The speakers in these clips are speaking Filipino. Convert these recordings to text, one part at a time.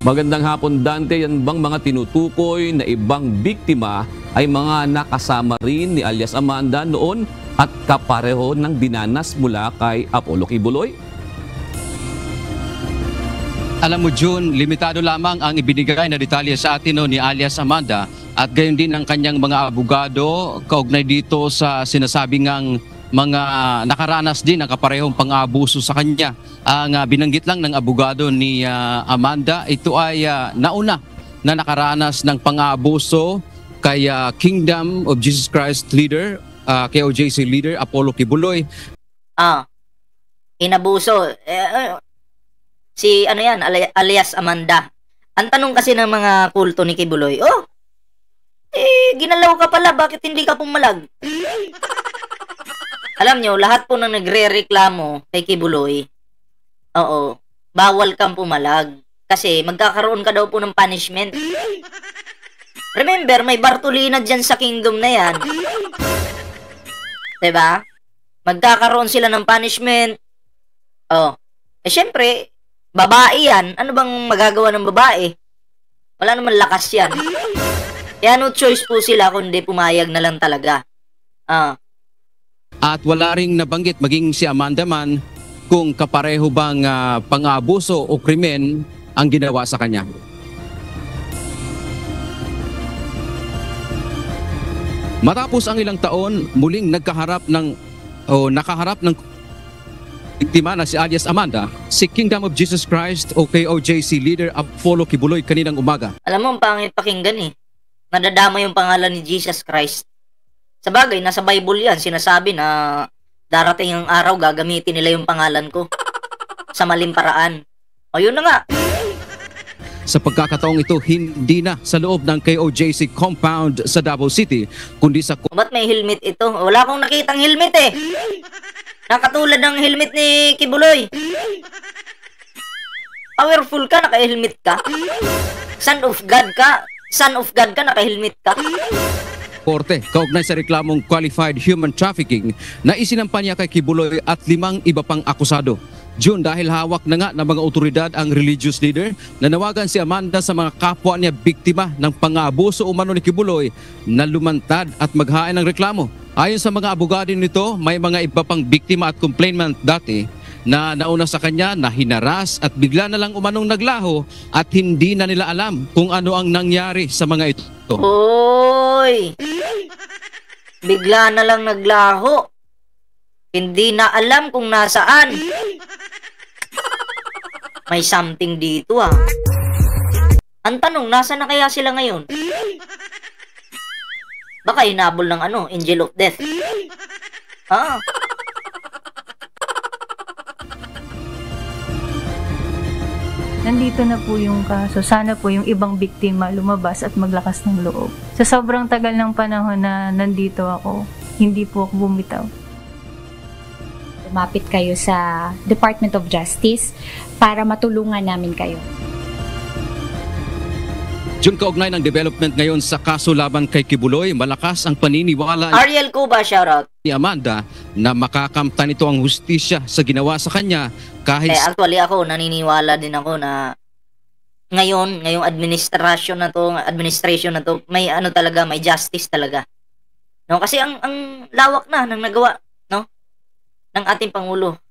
Magandang hapon, Dante. Yan bang mga tinutukoy na ibang biktima ay mga nakasama rin ni alias Amanda noon at kapareho ng dinanas mula kay Apollo Kibuloy? Alam mo, June, limitado lamang ang ibinigay na detalye sa atin ni alias Amanda at gayon din ang kanyang mga abogado kaugnay dito sa sinasabing ngang mga nakaranas din ng kaparehong pang-aabuso sa kanya. Ang binanggit lang ng abogado ni Amanda, ito ay nauna na nakaranas ng pang-aabuso kay Kingdom of Jesus Christ leader, KOJC leader Apollo Kibuloy. Inabuso. Si ano yan, alias Amanda. Ang tanong kasi ng mga kulto ni Kibuloy, ginalaw ka pala, bakit hindi ka pumalag? Alam nyo, lahat po nang nagre-reklamo kay Kibuloy, bawal kang pumalag. Kasi magkakaroon ka daw po ng punishment. Remember, may Bartolina dyan sa kingdom na yan. Diba? Magkakaroon sila ng punishment. Syempre, babae yan. Ano bang magagawa ng babae? Wala naman lakas yan. Kaya no choice po sila kundi pumayag na lang talaga. At wala ring nabanggit maging si Amanda man kung kapareho bang pang-aabuso o krimen ang ginawa sa kanya. Matapos ang ilang taon, muling nakaharap ng biktima na si alias Amanda, si Kingdom of Jesus Christ o KOJC leader Apollo Kibuloy kaninang umaga. Alam mo, ang pangit pakinggan Nadadama yung pangalan ni Jesus Christ. Sa bagay, nasa Bible yan, sinasabi na darating ang araw, gagamitin nila yung pangalan ko sa maling paraan. Yun na nga. Sa pagkakataong ito, hindi na sa loob ng KOJC compound sa Davao City, kundi sa... Ba't may helmet ito? Wala akong nakitang helmet Nakatulad ng helmet ni Kibuloy. Powerful ka, naka-helmet ka. Son of God ka, naka-helmet ka. Korte, kaugnay sa reklamong qualified human trafficking na isinampa niya kay Kibuloy at 5 iba pang akusado. June, dahil hawak na nga ng mga otoridad ang religious leader, nanawagan si Amanda sa mga kapwa niya biktima ng pang-aabuso umano ni Kibuloy na lumantad at maghain ng reklamo. Ayon sa mga abogado nito, may mga iba pang biktima at complainant dati na nauna sa kanya na hinaras at bigla na lang umanong naglaho at hindi na nila alam kung ano ang nangyari sa mga ito. Hoy! Bigla na lang naglaho. Hindi na alam kung nasaan. May something dito Ang tanong, nasa na kaya sila ngayon? Baka hinabol ng angel of death. Nandito na po yung kaso. Sana po yung ibang biktima lumabas at maglakas ng loob. Sa sobrang tagal ng panahon na nandito ako, hindi po ako bumitaw. Lumapit kayo sa Department of Justice para matulungan namin kayo. June, kaugnay ng development ngayon sa kaso laban kay Kibuloy, malakas ang paniniwala Ariel Cuba, shoutout. ni Amanda na makakamtan ito ang hustisya sa ginawa sa kanya kahit... Actually ako, naniniwala din ako na ngayong administration na to, may talaga, may justice talaga. No, kasi ang lawak na ng nagawa, ng ating Pangulo.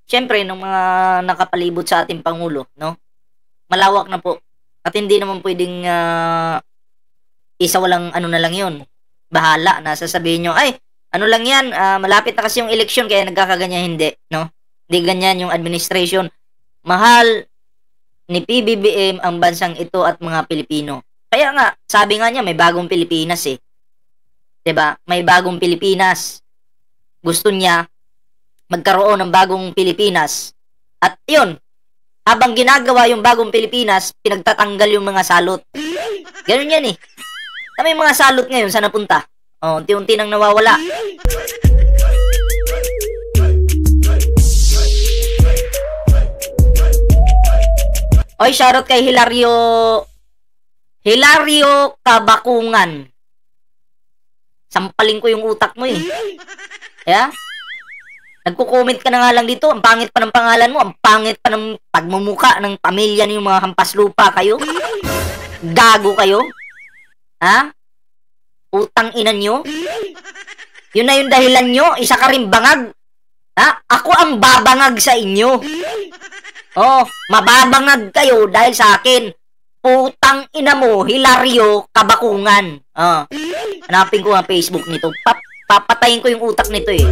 Siyempre, ng mga nakapalibot sa ating Pangulo, malawak na po. At hindi naman pwedeng isa walang na lang yun. Bahala na sasabihin nyo, lang yan, malapit na kasi yung eleksyon kaya nagkakaganyan, hindi. Hindi ganyan yung administration. Mahal ni PBBM ang bansang ito at mga Pilipino. Kaya nga, sabi nga niya, may bagong Pilipinas Diba? May bagong Pilipinas. Gusto niya magkaroon ng bagong Pilipinas. At yun, habang ginagawa yung bagong Pilipinas, pinagtatanggal yung mga salot. Ganun yan May mga salot ngayon, saan napunta? Unti-unti nang nawawala. Oy, shoutout kay Hilario Kabakungan. Sampaling ko yung utak mo Yeah? Nagko-comment ka na nga lang dito, ang pangit pa ng pangalan mo, ang pangit pa ng pagmumuka ng pamilya niyo mga hampas lupa kayo. Gago kayo. Ha? Utang ina nyo. Yun na yung dahilan nyo, isa ka rin bangag. Ha? Ako ang babangag sa inyo. Oh, mababangag kayo dahil sa akin. Putang ina mo, Hilario Kabakungan. Hanapin ko ang Facebook nito. Papatayin ko yung utak nito eh.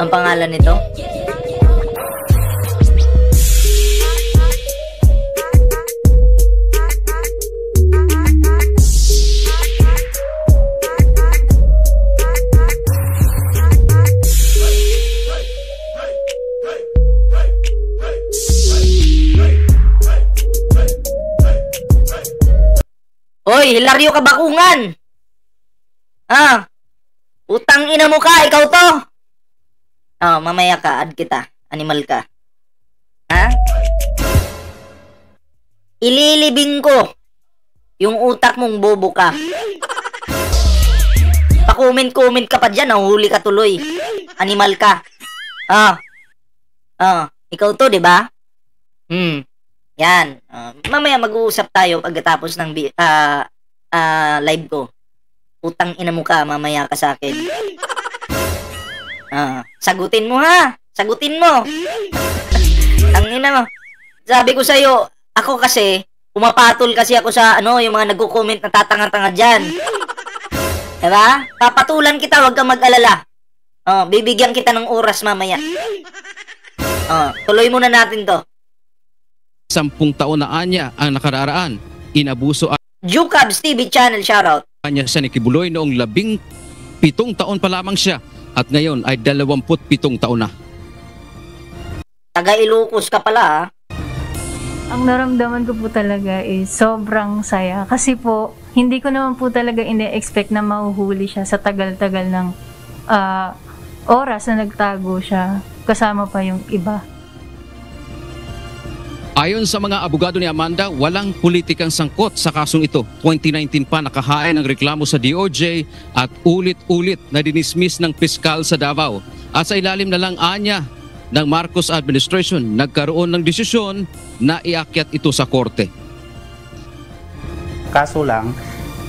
Ang pangalan nito? Hoy, Hilario Kabakungan! Utang ina mo ka, ikaw to! Mamaya ka, add kita. Animal ka. Ha? Ililibing ko yung utak mong bobo ka. Pa-comment-comment ka pa dyan, nahuli ka tuloy. Animal ka. Ikaw to, di ba? Yan. Mamaya mag-uusap tayo pagkatapos ng live ko. Utang ina mo ka, mamaya ka sa akin. Sagutin mo ha. Sagutin mo. Ang ina mo. Sabi ko sa'yo, ako kasi, pumapatol kasi ako sa yung mga nagko-comment na tatanga-tanga dyan. Diba? Papatulan kita, wag kang mag-alala. Bibigyan kita ng oras mamaya. Tuloy muna natin to. 10 taon na anya ang nakararaan. Inabuso Jukabs TV channel, shoutout. niya siya ni Kibuloy noong 17 taon pa lamang siya at ngayon ay 27 taon na. Taga Ilocos ka pala ha. Ang naramdaman ko po talaga is sobrang saya. Kasi po, hindi ko naman po talaga ine-expect na mahuhuli siya sa tagal-tagal ng oras na nagtago siya. Kasama pa yung iba. Ayon sa mga abogado ni Amanda, walang politikang sangkot sa kasong ito. 2019 pa nakahain ang reklamo sa DOJ at ulit-ulit na dinismiss ng piskal sa Davao. At sa ilalim na lang anya ng Marcos administration, nagkaroon ng desisyon na iakyat ito sa korte. Kaso lang,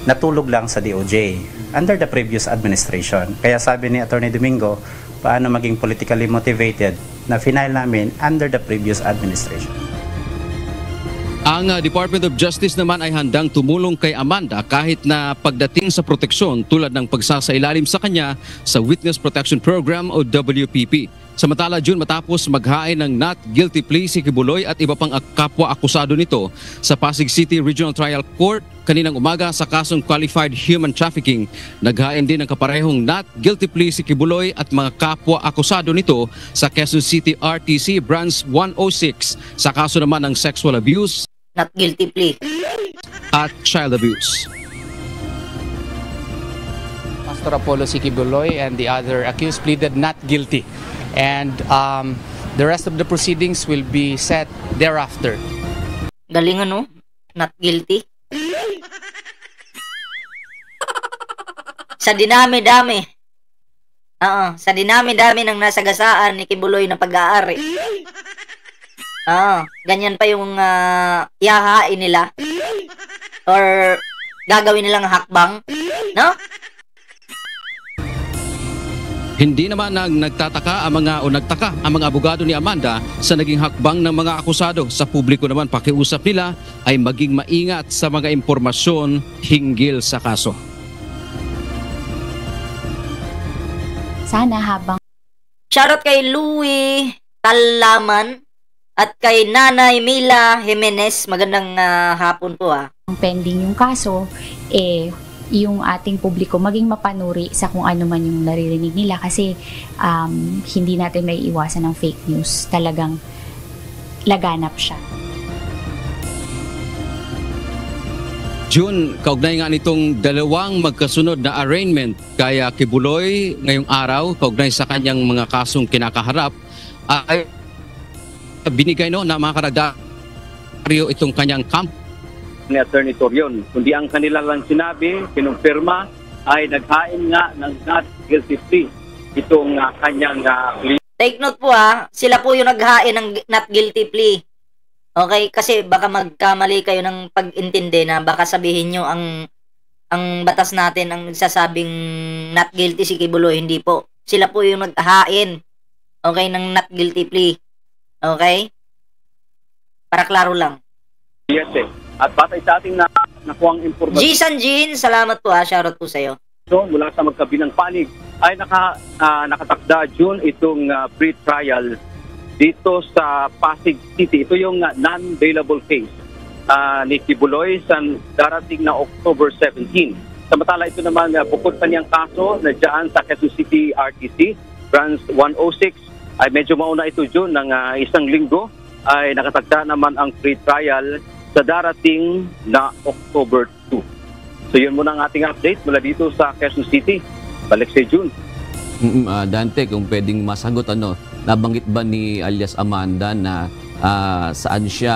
natulog lang sa DOJ under the previous administration. Kaya sabi ni Attorney Domingo, paano maging politically motivated na final namin under the previous administration. Ang Department of Justice naman ay handang tumulong kay Amanda kahit na pagdating sa proteksyon tulad ng pagsasailalim sa kanya sa Witness Protection Program o WPP. Samantala, June, matapos maghain ng not guilty plea si Kibuloy at iba pang kapwa-akusado nito sa Pasig City Regional Trial Court kaninang umaga sa kasong qualified human trafficking. Naghain din ng kaparehong not guilty plea si Kibuloy at mga kapwa-akusado nito sa Quezon City RTC Branch 106 sa kaso naman ng sexual abuse, Not guilty plea. at child abuse. Pastor Apollo C. Kibuloy and the other accused pleaded not guilty. And the rest of the proceedings will be set thereafter. Galing not guilty. Sa dinami-dami. Sa dinami-dami ng nasagasaan ni Kibuloy na pag-aari. Ganyan pa yung ihahain nila. Or gagawin nilang hakbang. No? Hindi naman nagtaka ang mga abogado ni Amanda sa naging hakbang ng mga akusado. Sa publiko naman pakiusap nila ay maging maingat sa mga impormasyon hinggil sa kaso. Sana habang Shoutout kay Louie Talaman at kay Nanay Mila Jimenez. Magandang hapon po pending yung kaso, yung ating publiko maging mapanuri sa kung ano man yung naririnig nila kasi hindi natin may iwasan ng fake news. Talagang laganap siya. June, kaugnay nga nitong dalawang magkasunod na arraignment kaya Kibuloy ngayong araw, kaugnay sa kanyang mga kasong kinakaharap, ay binigay na mga karagdaryo itong kanyang ni Attorney Torion. Kundi ang kanila lang sinabi, kinumpirma, ay naghain nga ng not guilty plea itong kanyang plea. Take note po sila po yung naghain ng not guilty plea. Okay, kasi baka magkamali kayo ng pag-intindi na baka sabihin nyo ang batas natin ang nagsasabing not guilty si Kibuloy. Hindi po. Sila po yung naghain, okay, ng not guilty plea. Okay? Para klaro lang. Yes, At batay sa ating nakuhang impormasyon, Jisan Jin, salamat po shoutout po sa'yo. mula sa magkabilang panig ay nakatakda June itong pre-trial dito sa Pasig City. Ito yung non-bailable case ni Kibuloy sa darating na October 17. Samantala ito naman bukod pa niyang kaso na dyan sa Quezon City RTC, branch 106, ay medyo mauna ito June ng isang linggo ay nakatagda naman ang pre-trial sa darating na October 2. So yun muna ang ating update mula dito sa Quezon City. Balik sa June. Dante, kung pwedeng masagot, nabanggit ba ni alias Amanda na saan siya,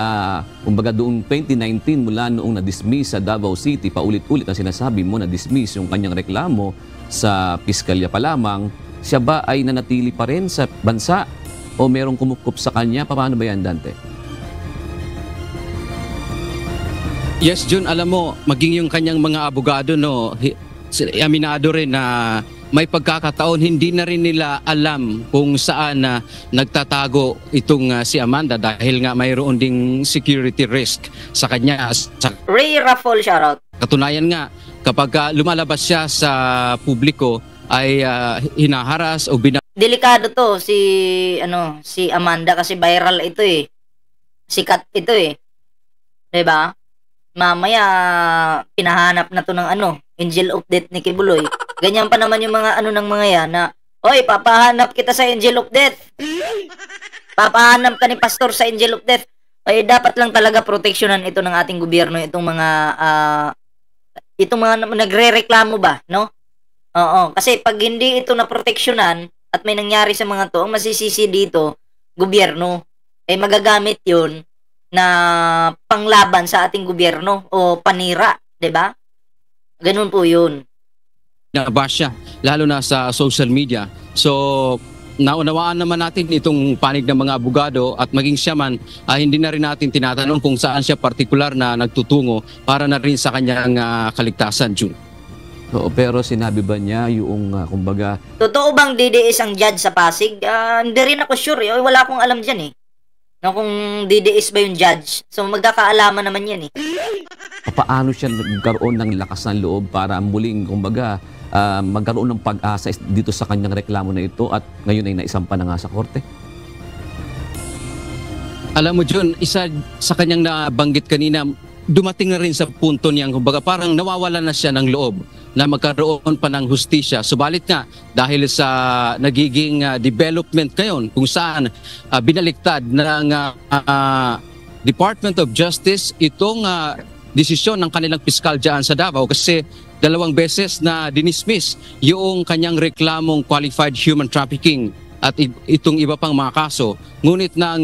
kumbaga doong 2019 mula noong na-dismiss sa Davao City, paulit-ulit ang sinasabi mo na-dismiss yung kanyang reklamo sa piskalya pa lamang, siya ba ay nanatili pa rin sa bansa o merong kumukup sa kanya? Paano ba yan, Dante? Yes, Jun, alam mo, maging yung kanyang mga abogado, aminado rin na may pagkakataon hindi na rin nila alam kung saan nagtatago itong si Amanda dahil nga mayroon ding security risk sa kanya. Ray Raffol, shoutout. Katunayan nga, kapag lumalabas siya sa publiko ay hinaharas o Delikado to si Amanda kasi viral ito Sikat ito 'Di ba? Mamaya pinahanap na to ng angel of death ni Kibuloy. Ganyan pa naman yung mga ng mga yan na, "Oy, papahanap kita sa angel of death." Papahanap ka ni pastor sa angel of death. Ay dapat lang talaga proteksyonan ito ng ating gobyerno itong mga nagrereklamo ba, no? Oo, kasi pag hindi ito na proteksyonan at may nangyari sa mga to, ang masisisi dito gobyerno. Magagamit 'yon na panglaban sa ating gobyerno o panira, 'di ba? Ganun po 'yun. Nabash siya, lalo na sa social media. So, naunawaan naman natin itong panig ng mga abogado at maging siya man, hindi na rin natin tinatanong kung saan siya partikular na nagtutungo para na rin sa kanyang kaligtasan, June. Oo, pero sinabi ba niya yung, kumbaga... Totoo bang DDS ang judge sa Pasig? Hindi rin ako sure. Wala akong alam dyan na kung DDS ba yung judge. So, magkakaalaman naman yan Paano siya nagkaroon ng lakas ng loob para muling, kumbaga, magkaroon ng pag-asa dito sa kanyang reklamo na ito at ngayon ay naisampa na nga sa korte? Alam mo, John, isa sa kanyang nabanggit kanina, dumating na rin sa punto niyang, kumbaga, parang nawawala na siya ng loob na magkaroon pa ng hustisya. Subalit nga, dahil sa nagiging development ngayon, kung saan binaliktad ng Department of Justice itong desisyon ng kanilang piskal dyan sa Davao kasi 2 beses na dinismiss yung kanyang reklamong qualified human trafficking at itong iba pang mga kaso. Ngunit nang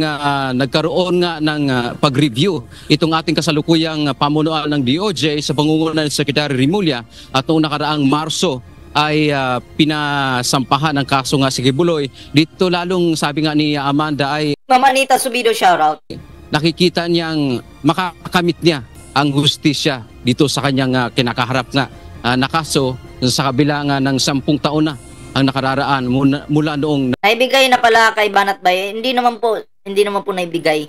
nagkaroon nga ng pag-review itong ating kasalukuyang pamunuan ng DOJ sa pangunguna ni Secretary Rimulya at noong nakaraang Marso ay pinasampahan ang kaso nga si Kibuloy. Dito lalong sabi nga ni Amanda ay Mama Anita Subido, shoutout. Nakikita niyang makakamit niya ang hustisya dito sa kanyang kinakaharap nga na kaso sa kabila nga ng 10 taon na ang nakararaan mula noong naibigay na pala kay Banat Bay. Hindi naman po naibigay.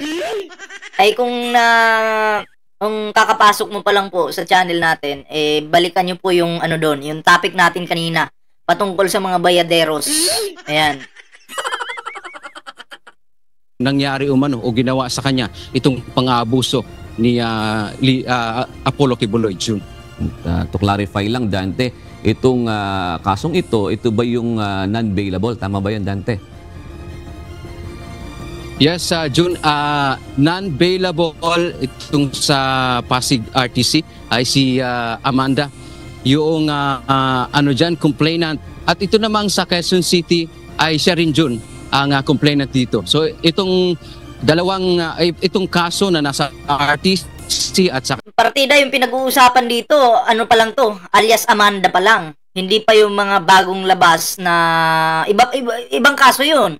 Ay kung kakapasok mo pa lang po sa channel natin, balikan niyo po yung doon, yung topic natin kanina patungkol sa mga bayaderos. Ayan. Nangyari umano o ginawa sa kanya itong pang-aabuso ni Apollo Kibuloy Jr. To clarify lang, Dante, itong kasong ito ba yung non-bailable? Tama ba yan, Dante? Yes, June, non-bailable itong sa Pasig RTC ay si Amanda, yung complainant. At ito namang sa Quezon City ay siya rin, June, ang complainant dito. So itong itong kaso na nasa RTC at saka Partida yung pinag-uusapan dito, ano pa lang to, alias Amanda pa lang. Hindi pa yung mga bagong labas na ibang kaso yun.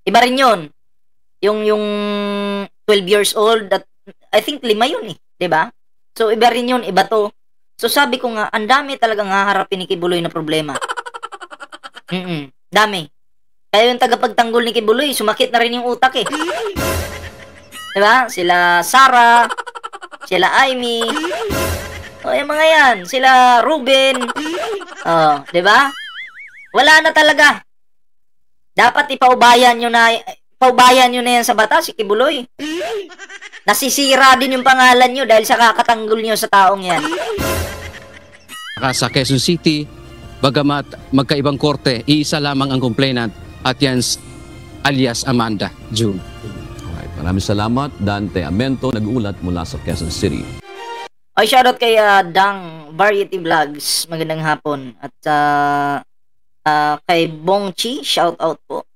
Iba rin yun. Yung 12 years old, that, I think 5 yun eh, 'di ba? So iba rin yun, iba to. So sabi ko nga, ang dami talagang haharapin ni Kibuloy na problema. Dami. Kaya yung tagapagtanggol ni Kibuloy, sumakit na rin yung utak eh. 'Di ba? Sila Sara, sila Amy, yung mga yan, sila Ruben, 'di ba? Wala na talaga. Dapat paubayan nyo na yan sa batas, si Kibuloy. Nasisira din yung pangalan nyo dahil sa kakatanggol nyo sa taong yan. sa Quezon City, bagamat magkaibang korte, iisa lamang ang complainant at yan alias Amanda June. Alright, maraming salamat. Dante Amento, nag-ulat mula sa Quezon City. Ay, shoutout kay Dang Variety Vlogs. Magandang hapon. At kay Bongchi, shoutout po.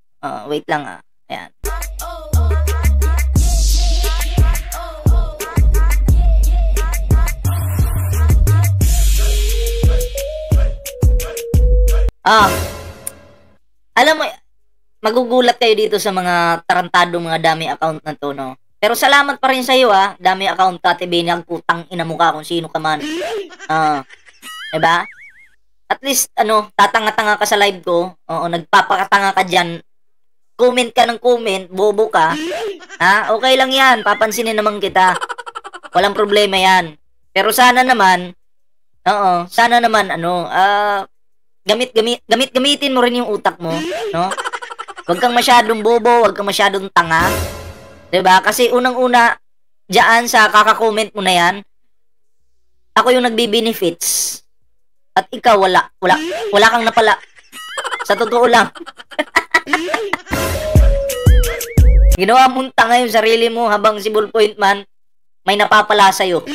Wait lang Ayan. Alam mo, magugulat kayo dito sa mga tarantadong mga dami account na to, no? Pero salamat pa rin sa iyo, dami account ka, TV ng putang ina mo ka kung sino ka man. Diba? At least, tatanga-tanga ka sa live ko. Oo, nagpapakatanga ka dyan. Comment ka ng comment, bobo ka. Okay lang yan, papansinin naman kita. Walang problema yan. Pero sana naman, gamitin mo rin yung utak mo, no? Huwag kang masyadong bobo, huwag kang masyadong tanga. 'Di ba? Kasi unang-una diyan sa kaka-comment mo na 'yan, ako yung nagbe-benefits. At ikaw wala kang napala. Sa totoo lang. Ginawa mong tanga yung sarili mo habang si Ballpoint Man may napapala sa'yo.